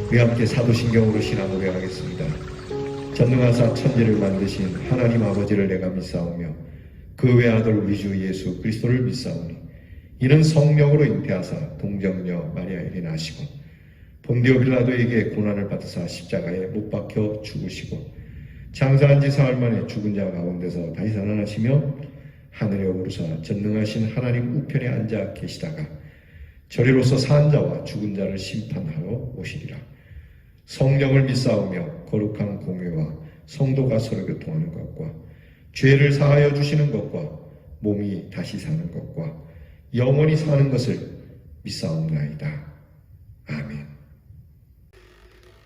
우리 함께 사도신경으로 신앙 고백하겠습니다. 전능하사 천지를 만드신 하나님 아버지를 내가 믿사오며 그 외아들 우리 주 예수 그리스도를 믿사오니 이는 성령으로 잉태하사 동정녀 마리아에게 나시고 본디오 빌라도에게 고난을 받으사 십자가에 못 박혀 죽으시고 장사한 지 사흘 만에 죽은 자 가운데서 다시 살아나시며 하늘에 오르사 전능하신 하나님 우편에 앉아 계시다가 저리로서 산 자와 죽은 자를 심판하러 오시리라. 성령을 믿사오며 거룩한 공회와 성도가 서로 교통하는 것과 죄를 사하여 주시는 것과 몸이 다시 사는 것과 영원히 사는 것을 믿사옵나이다. 아멘.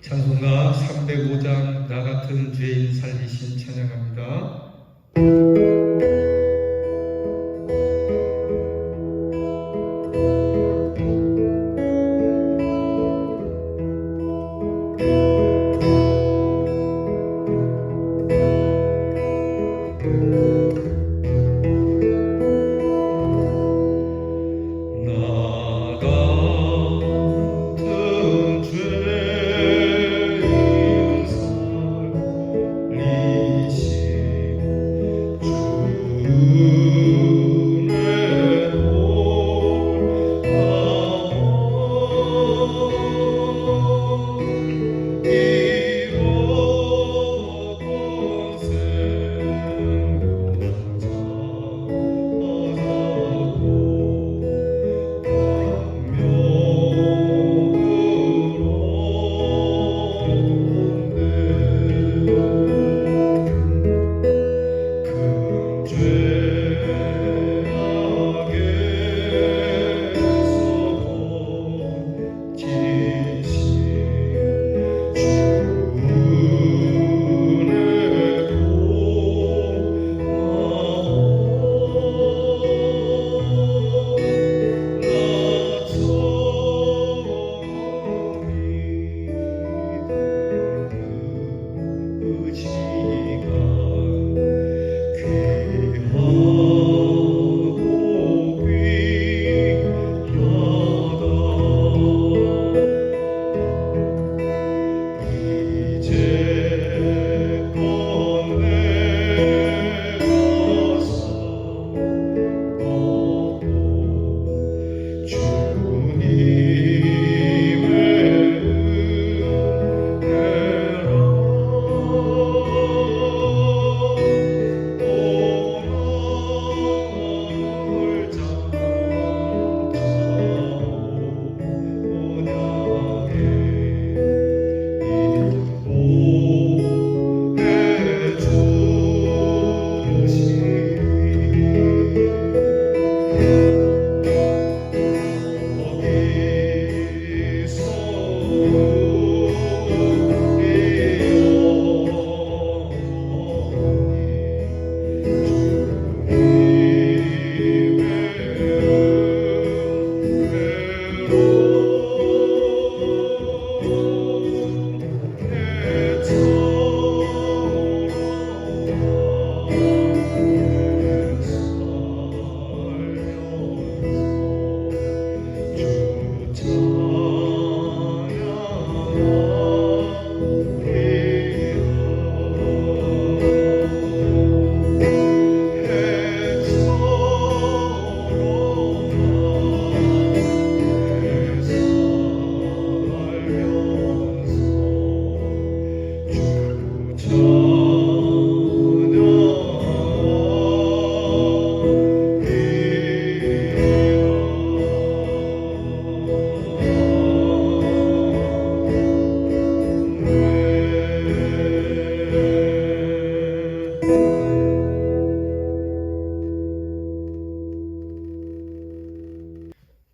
찬송가 305장 나 같은 죄인 살리신 찬양합니다.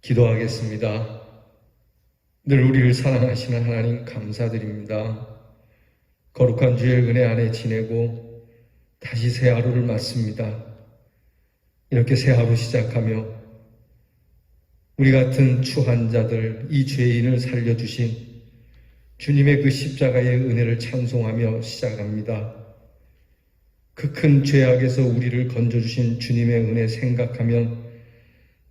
기도하겠습니다. 늘 우리를 사랑하시는 하나님 감사드립니다. 거룩한 주의 은혜 안에 지내고 다시 새 하루를 맞습니다. 이렇게 새 하루 시작하며 우리 같은 추한 자들, 이 죄인을 살려주신 주님의 그 십자가의 은혜를 찬송하며 시작합니다. 그 큰 죄악에서 우리를 건져주신 주님의 은혜 생각하면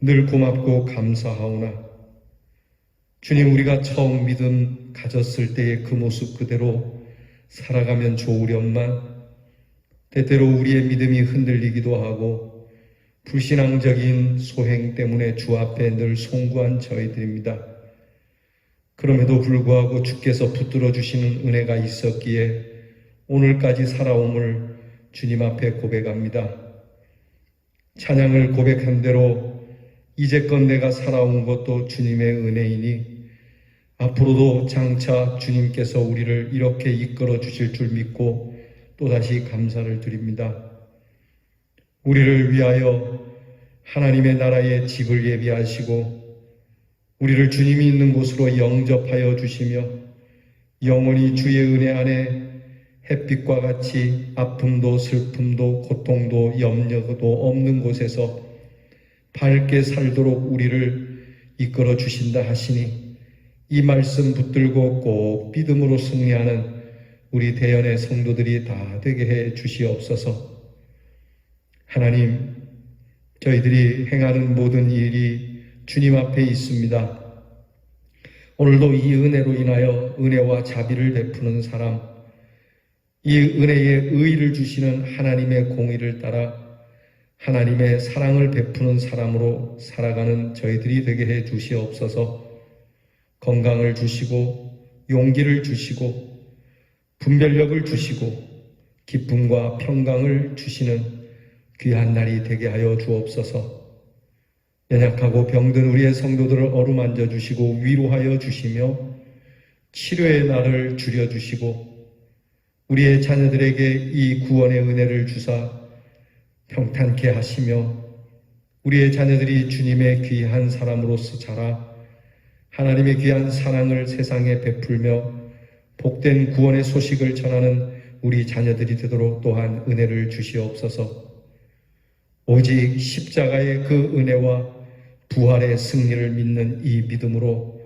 늘 고맙고 감사하오나 주님, 우리가 처음 믿음 가졌을 때의 그 모습 그대로 살아가면 좋으련만 때때로 우리의 믿음이 흔들리기도 하고 불신앙적인 소행 때문에 주 앞에 늘 송구한 저희들입니다. 그럼에도 불구하고 주께서 붙들어 주시는 은혜가 있었기에 오늘까지 살아옴을 주님 앞에 고백합니다. 찬양을 고백한 대로 이제껏 내가 살아온 것도 주님의 은혜이니 앞으로도 장차 주님께서 우리를 이렇게 이끌어 주실 줄 믿고 또다시 감사를 드립니다. 우리를 위하여 하나님의 나라의 집을 예비하시고 우리를 주님이 있는 곳으로 영접하여 주시며 영원히 주의 은혜 안에 햇빛과 같이 아픔도 슬픔도 고통도 염려도 없는 곳에서 밝게 살도록 우리를 이끌어 주신다 하시니 이 말씀 붙들고 꼭 믿음으로 승리하는 우리 대연의 성도들이 다 되게 해 주시옵소서. 하나님, 저희들이 행하는 모든 일이 주님 앞에 있습니다. 오늘도 이 은혜로 인하여 은혜와 자비를 베푸는 사람, 이 은혜의 의의를 주시는 하나님의 공의를 따라 하나님의 사랑을 베푸는 사람으로 살아가는 저희들이 되게 해 주시옵소서. 건강을 주시고 용기를 주시고 분별력을 주시고 기쁨과 평강을 주시는 귀한 날이 되게 하여 주옵소서. 연약하고 병든 우리의 성도들을 어루만져 주시고 위로하여 주시며 치료의 날을 줄여주시고 우리의 자녀들에게 이 구원의 은혜를 주사 평탄케 하시며 우리의 자녀들이 주님의 귀한 사람으로서 자라 하나님의 귀한 사랑을 세상에 베풀며 복된 구원의 소식을 전하는 우리 자녀들이 되도록 또한 은혜를 주시옵소서. 오직 십자가의 그 은혜와 부활의 승리를 믿는 이 믿음으로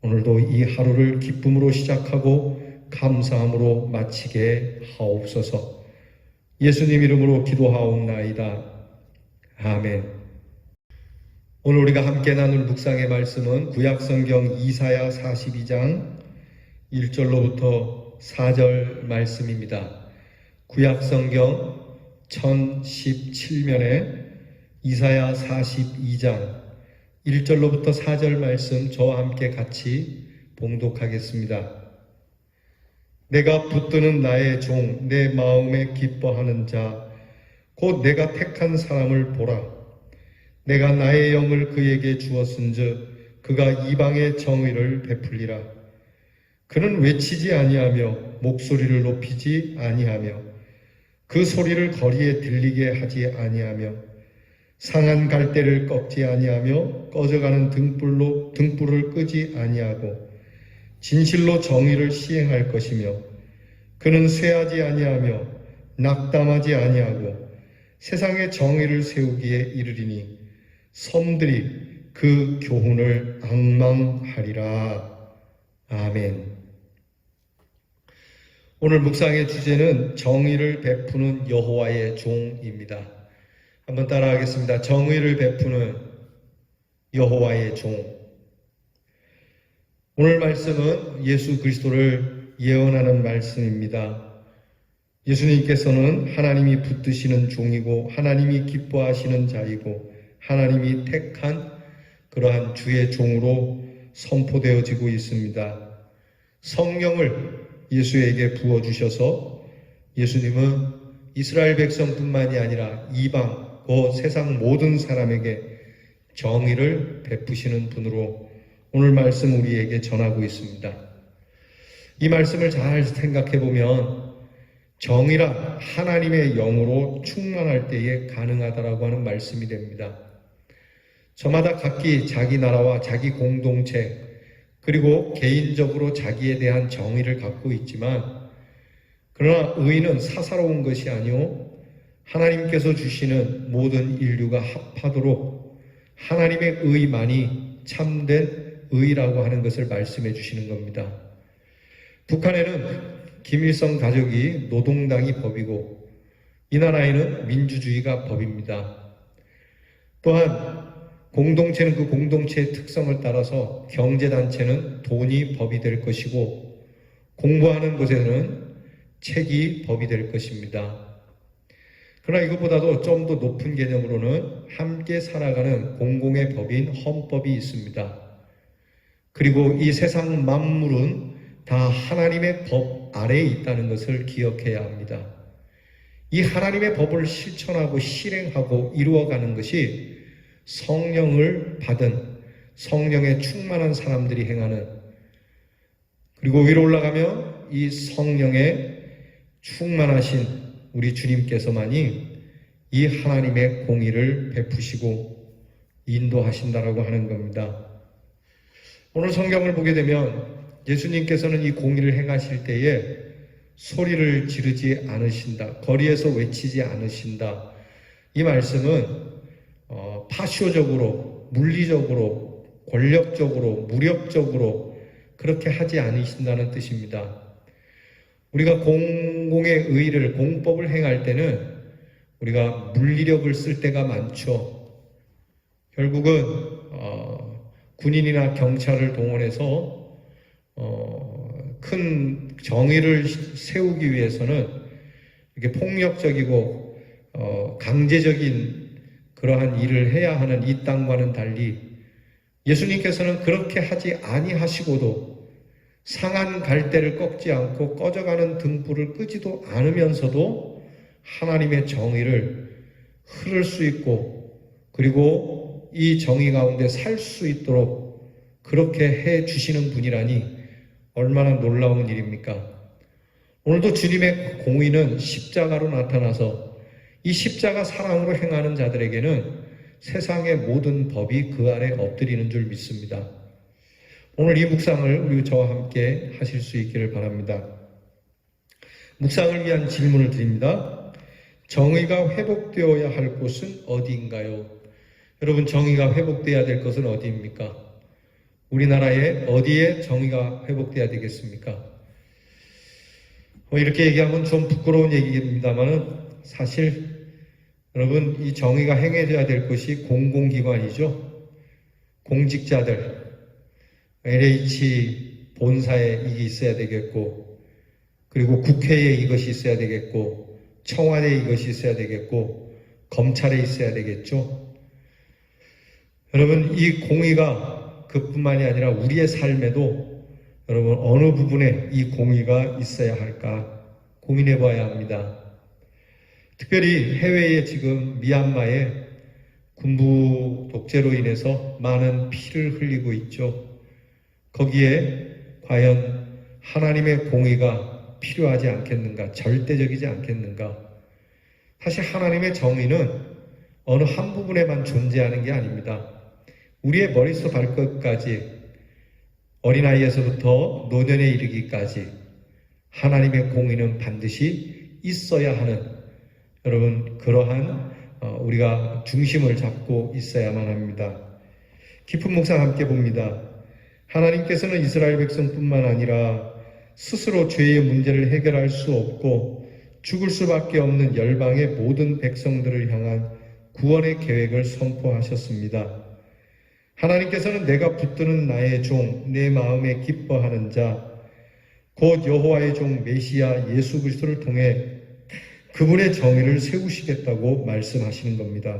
오늘도 이 하루를 기쁨으로 시작하고 감사함으로 마치게 하옵소서. 예수님 이름으로 기도하옵나이다. 아멘. 오늘 우리가 함께 나눌 묵상의 말씀은 구약성경 이사야 42장 1절로부터 4절 말씀입니다. 구약성경 1017면에 이사야 42장 1절로부터 4절 말씀 저와 함께 같이 봉독하겠습니다. 내가 붙드는 나의 종, 내 마음에 기뻐하는 자, 곧 내가 택한 사람을 보라. 내가 나의 영을 그에게 주었은즉 그가 이방의 정의를 베풀리라. 그는 외치지 아니하며 목소리를 높이지 아니하며 그 소리를 거리에 들리게 하지 아니하며 상한 갈대를 꺾지 아니하며 꺼져가는 등불을 끄지 아니하고 진실로 정의를 시행할 것이며 그는 쇠하지 아니하며 낙담하지 아니하고 세상에 정의를 세우기에 이르리니 섬들이 그 교훈을 앙망하리라. 아멘. 오늘 묵상의 주제는 정의를 베푸는 여호와의 종입니다. 한번 따라하겠습니다. 정의를 베푸는 여호와의 종. 오늘 말씀은 예수 그리스도를 예언하는 말씀입니다. 예수님께서는 하나님이 붙드시는 종이고 하나님이 기뻐하시는 자이고 하나님이 택한 그러한 주의 종으로 선포되어지고 있습니다. 성령을 예수에게 부어주셔서 예수님은 이스라엘 백성뿐만이 아니라 이방, 세상 모든 사람에게 정의를 베푸시는 분으로 오늘 말씀 우리에게 전하고 있습니다. 이 말씀을 잘 생각해 보면 정의란 하나님의 영으로 충만할 때에 가능하다라고 하는 말씀이 됩니다. 저마다 각기 자기 나라와 자기 공동체 그리고 개인적으로 자기에 대한 정의를 갖고 있지만 그러나 의는 사사로운 것이 아니오 하나님께서 주시는 모든 인류가 합하도록 하나님의 의만이 참된 의라고 하는 것을 말씀해 주시는 겁니다. 북한에는 김일성 가족이 노동당이 법이고 이 나라에는 민주주의가 법입니다. 또한 공동체는 그 공동체의 특성을 따라서 경제단체는 돈이 법이 될 것이고 공부하는 곳에는 책이 법이 될 것입니다. 그러나 이것보다도 좀 더 높은 개념으로는 함께 살아가는 공공의 법인 헌법이 있습니다. 그리고 이 세상 만물은 다 하나님의 법 아래에 있다는 것을 기억해야 합니다. 이 하나님의 법을 실천하고 실행하고 이루어가는 것이 성령을 받은 성령에 충만한 사람들이 행하는, 그리고 위로 올라가면 이 성령에 충만하신 우리 주님께서만이 이 하나님의 공의를 베푸시고 인도하신다라고 하는 겁니다. 오늘 성경을 보게 되면 예수님께서는 이 공의를 행하실 때에 소리를 지르지 않으신다, 거리에서 외치지 않으신다. 이 말씀은 파쇼적으로, 물리적으로, 권력적으로, 무력적으로 그렇게 하지 않으신다는 뜻입니다. 우리가 공공의 의를, 공법을 행할 때는 우리가 물리력을 쓸 때가 많죠. 결국은 군인이나 경찰을 동원해서 큰 정의를 세우기 위해서는 이렇게 폭력적이고 강제적인 그러한 일을 해야 하는 이 땅과는 달리 예수님께서는 그렇게 하지 아니하시고도 상한 갈대를 꺾지 않고 꺼져가는 등불을 끄지도 않으면서도 하나님의 정의를 흐를 수 있고 그리고 이 정의 가운데 살 수 있도록 그렇게 해 주시는 분이라니 얼마나 놀라운 일입니까? 오늘도 주님의 공의는 십자가로 나타나서 이 십자가 사랑으로 행하는 자들에게는 세상의 모든 법이 그 아래 엎드리는 줄 믿습니다. 오늘 이 묵상을 우리 저와 함께 하실 수 있기를 바랍니다. 묵상을 위한 질문을 드립니다. 정의가 회복되어야 할 곳은 어디인가요? 여러분, 정의가 회복되어야 될 것은 어디입니까? 우리나라에 어디에 정의가 회복되어야 되겠습니까? 이렇게 얘기하면 좀 부끄러운 얘기입니다만 사실 여러분, 이 정의가 행해져야 될 것이 공공기관이죠. 공직자들, LH 본사에 이게 있어야 되겠고, 그리고 국회에 이것이 있어야 되겠고, 청와대에 이것이 있어야 되겠고, 검찰에 있어야 되겠죠. 여러분, 이 공의가 그뿐만이 아니라 우리의 삶에도 여러분 어느 부분에 이 공의가 있어야 할까 고민해 봐야 합니다. 특별히 해외에 지금 미얀마에 군부 독재로 인해서 많은 피를 흘리고 있죠. 거기에 과연 하나님의 공의가 필요하지 않겠는가, 절대적이지 않겠는가. 사실 하나님의 정의는 어느 한 부분에만 존재하는 게 아닙니다. 우리의 머리부터 발끝까지, 어린아이에서부터 노년에 이르기까지 하나님의 공의는 반드시 있어야 하는, 여러분, 그러한 우리가 중심을 잡고 있어야만 합니다. 깊은 묵상 함께 봅니다. 하나님께서는 이스라엘 백성뿐만 아니라 스스로 죄의 문제를 해결할 수 없고 죽을 수밖에 없는 열방의 모든 백성들을 향한 구원의 계획을 선포하셨습니다. 하나님께서는 내가 붙드는 나의 종, 내 마음에 기뻐하는 자, 곧 여호와의 종 메시아 예수 그리스도를 통해 그분의 정의를 세우시겠다고 말씀하시는 겁니다.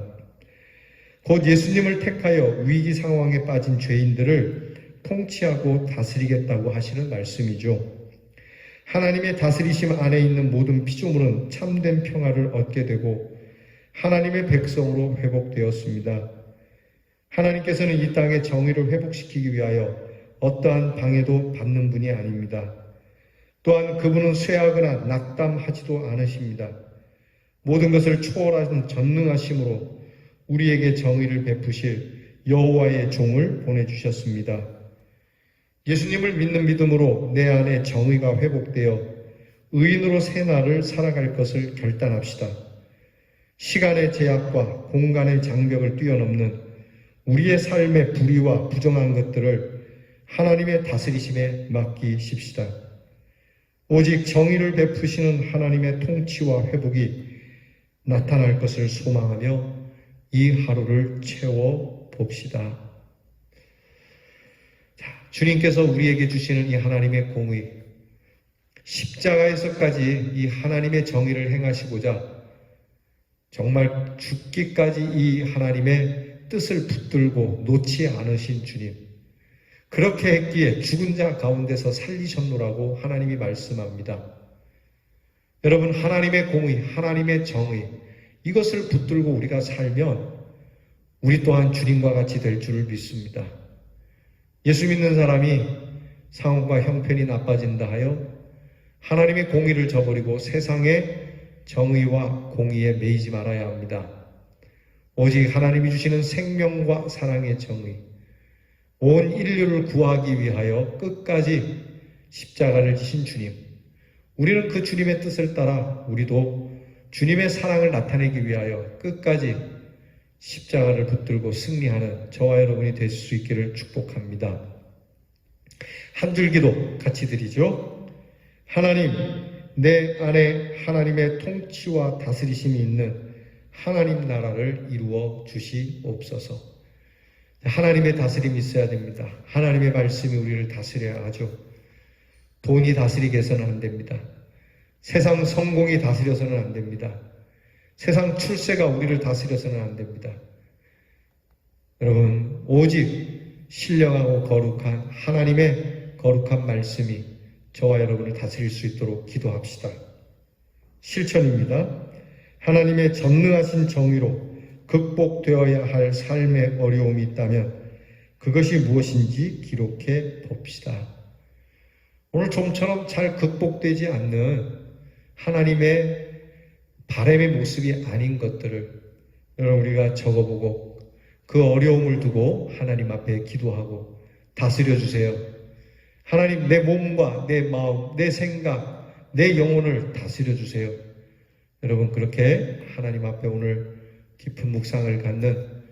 곧 예수님을 택하여 위기 상황에 빠진 죄인들을 통치하고 다스리겠다고 하시는 말씀이죠. 하나님의 다스리심 안에 있는 모든 피조물은 참된 평화를 얻게 되고 하나님의 백성으로 회복되었습니다. 하나님께서는 이 땅의 정의를 회복시키기 위하여 어떠한 방해도 받는 분이 아닙니다. 또한 그분은 쇠하거나 낙담하지도 않으십니다. 모든 것을 초월하신 전능하심으로 우리에게 정의를 베푸실 여호와의 종을 보내주셨습니다. 예수님을 믿는 믿음으로 내 안에 정의가 회복되어 의인으로 새 날을 살아갈 것을 결단합시다. 시간의 제약과 공간의 장벽을 뛰어넘는 우리의 삶의 불의와 부정한 것들을 하나님의 다스리심에 맡기십시다. 오직 정의를 베푸시는 하나님의 통치와 회복이 나타날 것을 소망하며 이 하루를 채워 봅시다. 자, 주님께서 우리에게 주시는 이 하나님의 공의, 십자가에서까지 이 하나님의 정의를 행하시고자 정말 죽기까지 이 하나님의 뜻을 붙들고 놓지 않으신 주님, 그렇게 했기에 죽은 자 가운데서 살리셨노라고 하나님이 말씀합니다. 여러분, 하나님의 공의, 하나님의 정의, 이것을 붙들고 우리가 살면 우리 또한 주님과 같이 될 줄을 믿습니다. 예수 믿는 사람이 상황과 형편이 나빠진다 하여 하나님의 공의를 저버리고 세상의 정의와 공의에 매이지 말아야 합니다. 오직 하나님이 주시는 생명과 사랑의 정의, 온 인류를 구하기 위하여 끝까지 십자가를 지신 주님, 우리는 그 주님의 뜻을 따라 우리도 주님의 사랑을 나타내기 위하여 끝까지 십자가를 붙들고 승리하는 저와 여러분이 되실 수 있기를 축복합니다. 한 줄 기도 같이 드리죠. 하나님, 내 안에 하나님의 통치와 다스리심이 있는 하나님 나라를 이루어 주시옵소서. 하나님의 다스림이 있어야 됩니다. 하나님의 말씀이 우리를 다스려야 하죠. 돈이 다스리게 해서는 안 됩니다. 세상 성공이 다스려서는 안 됩니다. 세상 출세가 우리를 다스려서는 안 됩니다. 여러분, 오직 신령하고 거룩한 하나님의 거룩한 말씀이 저와 여러분을 다스릴 수 있도록 기도합시다. 실천입니다. 하나님의 전능하신 정의로 극복되어야 할 삶의 어려움이 있다면 그것이 무엇인지 기록해 봅시다. 오늘 좀처럼 잘 극복되지 않는 하나님의 바람의 모습이 아닌 것들을 여러분 우리가 적어보고 그 어려움을 두고 하나님 앞에 기도하고 다스려 주세요. 하나님, 내 몸과 내 마음, 내 생각, 내 영혼을 다스려 주세요. 여러분, 그렇게 하나님 앞에 오늘 깊은 묵상을 갖는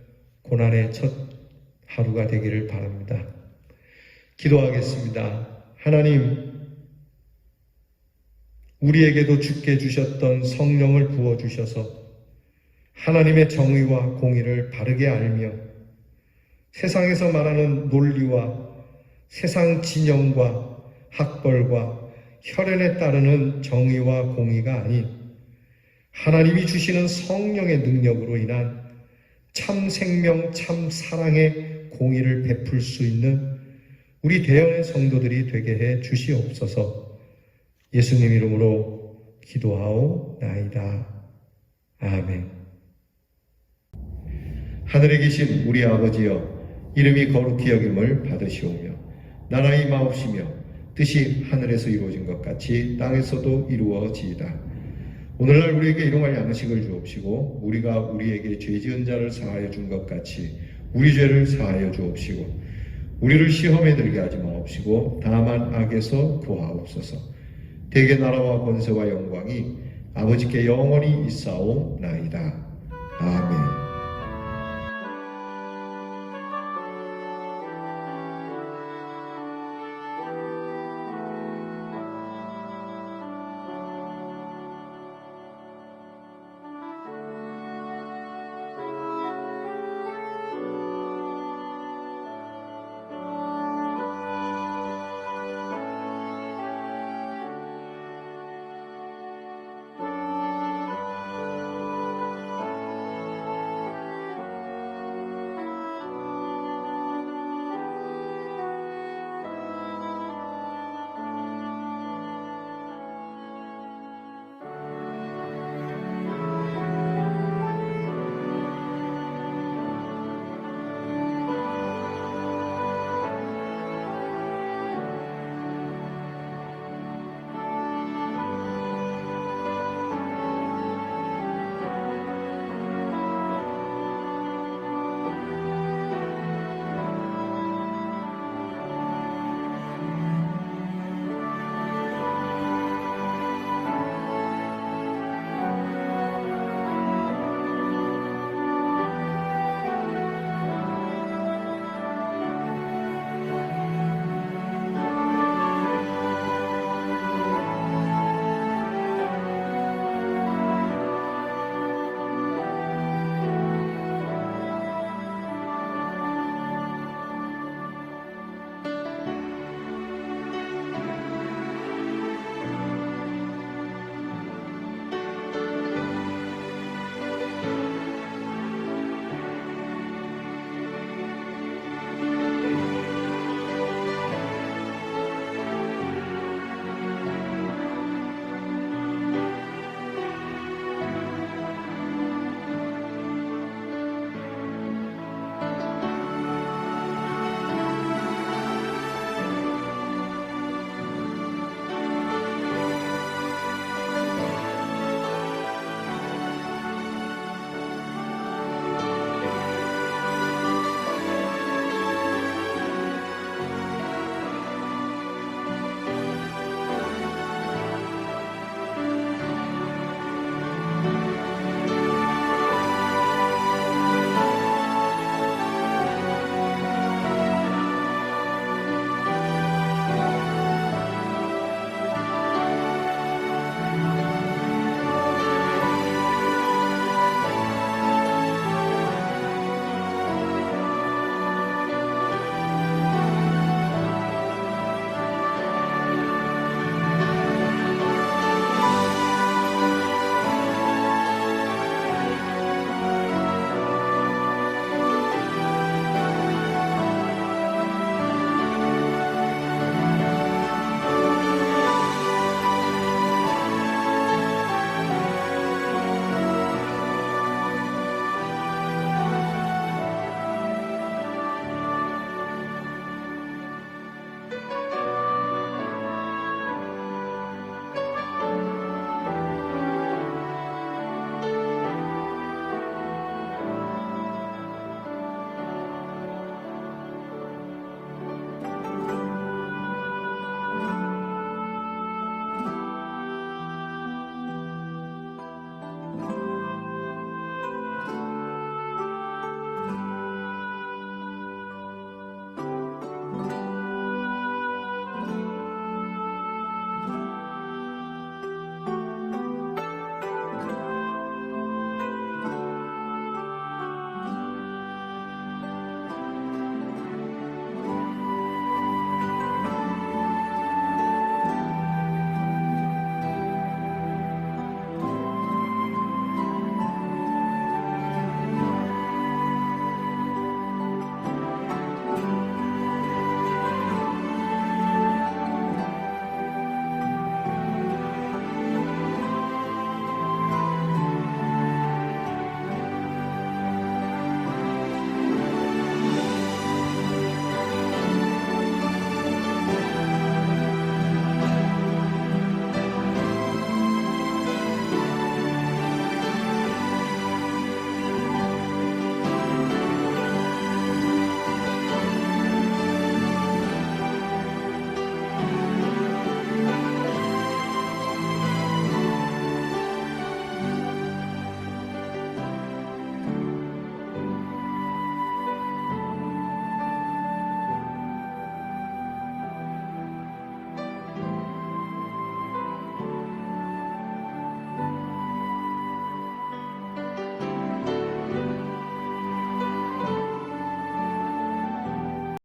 고난의 첫 하루가 되기를 바랍니다. 기도하겠습니다. 하나님, 우리에게도 주께 주셨던 성령을 부어주셔서 하나님의 정의와 공의를 바르게 알며 세상에서 말하는 논리와 세상 진영과 학벌과 혈연에 따르는 정의와 공의가 아닌 하나님이 주시는 성령의 능력으로 인한 참 생명, 참 사랑의 공의를 베풀 수 있는 우리 대연의 성도들이 되게 해 주시옵소서. 예수님 이름으로 기도하오나이다. 아멘. 하늘에 계신 우리 아버지여, 이름이 거룩히 여김을 받으시오며 나라가 임하옵시며 뜻이 하늘에서 이루어진 것 같이 땅에서도 이루어지이다. 오늘날 우리에게 일용할 양식을 주옵시고 우리가 우리에게 죄 지은 자를 사하여 준 것 같이 우리 죄를 사하여 주옵시고 우리를 시험에 들게 하지 마옵시고 다만 악에서 구하옵소서. 대개 나라와 권세와 영광이 아버지께 영원히 있사오나이다. 아멘.